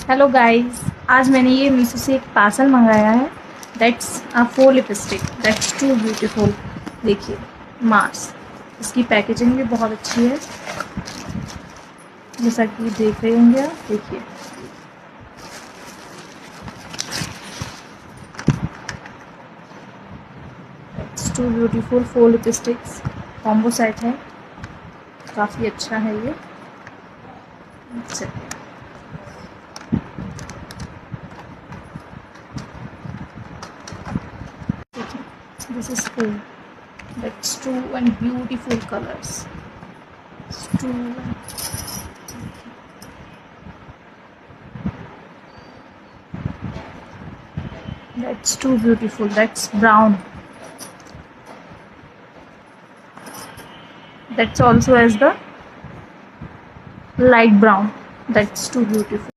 Hello guys, आज मैंने ये मीशो से एक पार्सल मंगाया है। That's a 4 lipstick that's too beautiful. देखिए, मार्स। इसकी पैकेजिंग भी बहुत अच्छी है, जैसा कि देख रहे होंगे आप। देखिए, that's too beautiful 4 lipsticks. Combo set है, काफ़ी अच्छा है ये। चलिए, देखिए, this is 4। That's two and beautiful colours. Two, that's too beautiful. That's brown. That's also as the light brown. That's too beautiful.